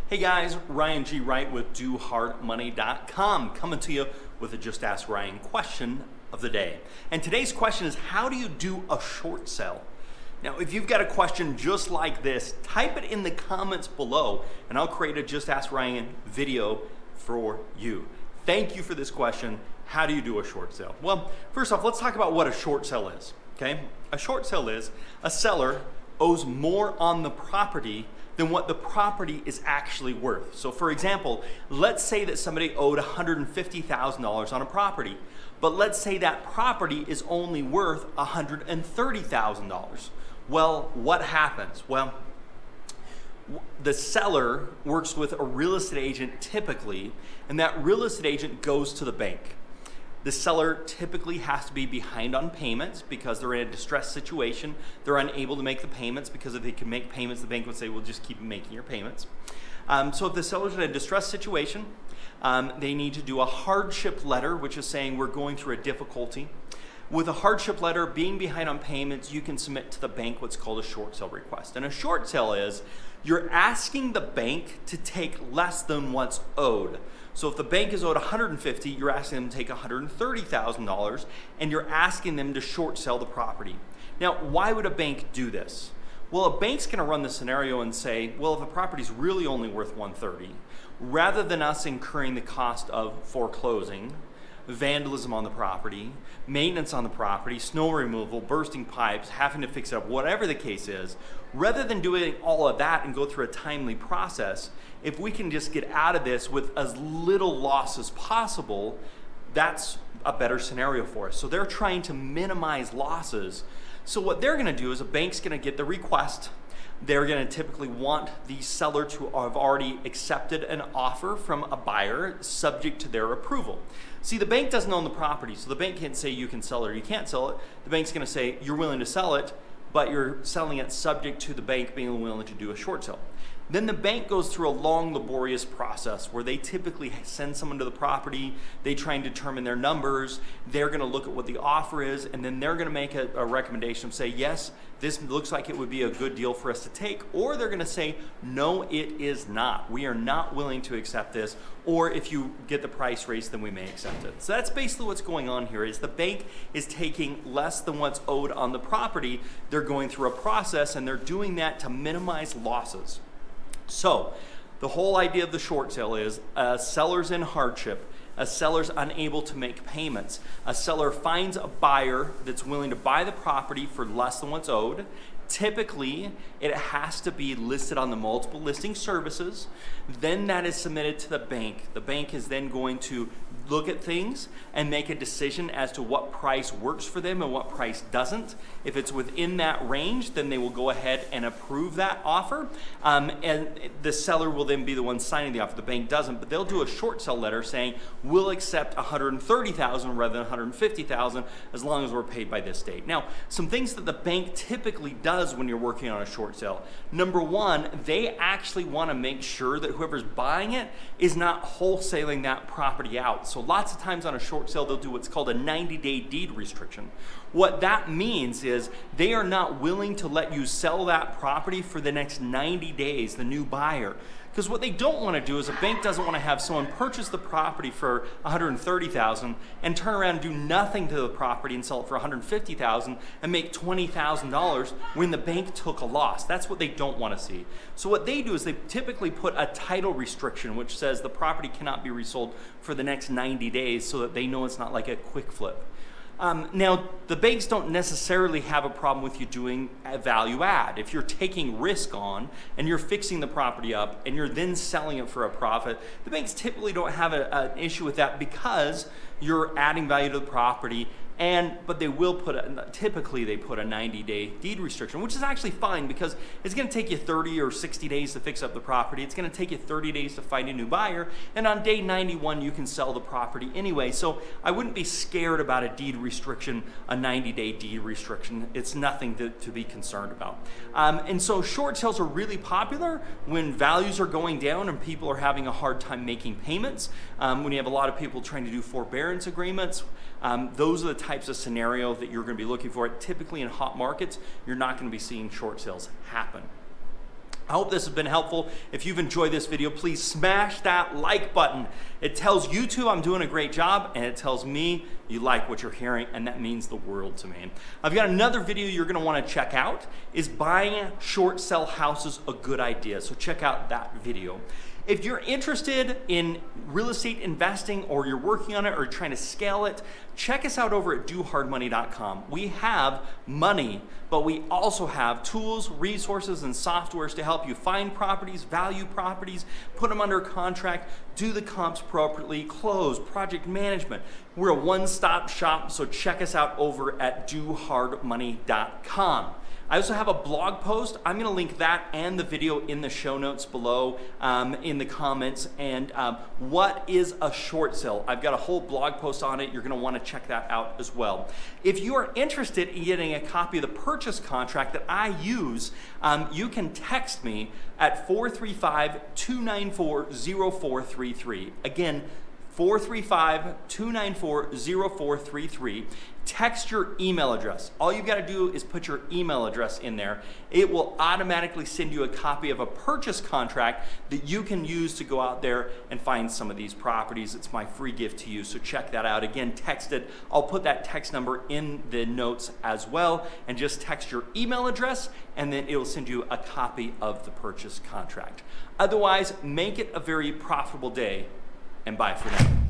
Hey guys, Ryan G. Wright with DoHardMoney.com coming to you with a Just Ask Ryan question of the day. And today's question is, how do you do a short sale? Now, if you've got a question just like this, type it in the comments below and I'll create a Just Ask Ryan video for you. Thank you for this question. How do you do a short sale? Well, first off, let's talk about what a short sale is, okay? A short sale is a seller owes more on the property than what the property is actually worth. So for example, let's say that somebody owed $150,000 on a property, but let's say that property is only worth $130,000. Well, what happens? Well, the seller works with a real estate agent typically, and that real estate agent goes to the bank. The seller typically has to be behind on payments because they're in a distressed situation. They're unable to make the payments because if they can make payments, the bank would say, well, just keep making your payments. So if the seller's in a distressed situation, they need to do a hardship letter, which is saying we're going through a difficulty. With a hardship letter, being behind on payments, you can submit to the bank what's called a short sale request. And a short sale is you're asking the bank to take less than what's owed. So if the bank is owed $150,000, you're asking them to take $130,000 and you're asking them to short sell the property. Now, why would a bank do this? Well, a bank's gonna run the scenario and say, well, if a property's really only worth $130,000, rather than us incurring the cost of foreclosing, vandalism on the property, maintenance on the property, snow removal, bursting pipes, having to fix it up, whatever the case is, rather than doing all of that and go through a timely process, if we can just get out of this with as little loss as possible, that's a better scenario for us. So they're trying to minimize losses. So what they're gonna do is a bank's gonna get the request. They're gonna typically want the seller to have already accepted an offer from a buyer subject to their approval. See, the bank doesn't own the property, so the bank can't say you can sell it or you can't sell it. The bank's gonna say you're willing to sell it, but you're selling it subject to the bank being willing to do a short sale. Then the bank goes through a long, laborious process where they typically send someone to the property, they try and determine their numbers, they're gonna look at what the offer is, and then they're gonna make a recommendation of say, yes, this looks like it would be a good deal for us to take, or they're gonna say, no, it is not. We are not willing to accept this, or if you get the price raised, then we may accept it. So that's basically what's going on here is the bank is taking less than what's owed on the property. They're going through a process and they're doing that to minimize losses. So the whole idea of the short sale is a seller's in hardship, a seller's unable to make payments, a seller finds a buyer that's willing to buy the property for less than what's owed. Typically, it has to be listed on the multiple listing services. Then that is submitted to the bank. The bank is then going to look at things and make a decision as to what price works for them and what price doesn't. If it's within that range, then they will go ahead and approve that offer. And the seller will then be the one signing the offer. The bank doesn't, but they'll do a short sale letter saying, we'll accept $130,000 rather than $150,000 as long as we're paid by this date. Now, some things that the bank typically does when you're working on a short sale. Number one, they actually want to make sure that whoever's buying it is not wholesaling that property out. So lots of times on a short sale, they'll do what's called a 90-day deed restriction. What that means is they are not willing to let you sell that property for the next 90 days, the new buyer. Because what they don't want to do is a bank doesn't want to have someone purchase the property for $130,000 and turn around and do nothing to the property and sell it for $150,000 and make $20,000 when the bank took a loss. That's what they don't want to see. So what they do is they typically put a title restriction which says the property cannot be resold for the next 90 days so that they know it's not like a quick flip. Now, the banks don't necessarily have a problem with you doing a value add. If you're taking risk on and you're fixing the property up and you're then selling it for a profit, the banks typically don't have an issue with that because you're adding value to the property. But they will typically they put a 90-day deed restriction, which is actually fine because it's gonna take you 30 or 60 days to fix up the property. It's gonna take you 30 days to find a new buyer. And on day 91, you can sell the property anyway. So I wouldn't be scared about a deed restriction, a 90-day deed restriction. It's nothing to be concerned about. And so short sales are really popular when values are going down and people are having a hard time making payments. When you have a lot of people trying to do forbearance agreements, those are the types of scenario that you're going to be looking for. Typically in hot markets, you're not going to be seeing short sales happen. I hope this has been helpful. If you've enjoyed this video, please smash that like button. It tells YouTube I'm doing a great job, and it tells me you like what you're hearing, and that means the world to me. I've got another video you're gonna wanna check out. Is buying short sell houses a good idea? So check out that video. If you're interested in real estate investing, or you're working on it or trying to scale it, check us out over at dohardmoney.com. We have money, but we also have tools, resources, and softwares to help you find properties, value properties, put them under contract, do the comps appropriately, close, project management. We're a one-stop shop, so check us out over at dohardmoney.com. I also have a blog post. I'm gonna link that and the video in the show notes below, in the comments. And what is a short sale? I've got a whole blog post on it. You're gonna wanna check that out as well. If you are interested in getting a copy of the purchase contract that I use, you can text me at 435-294-0433. Again, 435-294-0433. Text your email address. All you've got to do is put your email address in there. It will automatically send you a copy of a purchase contract that you can use to go out there and find some of these properties. It's my free gift to you, so check that out. Again, text it. I'll put that text number in the notes as well, and just text your email address, and then it will send you a copy of the purchase contract. Otherwise, make it a very profitable day, and bye for now.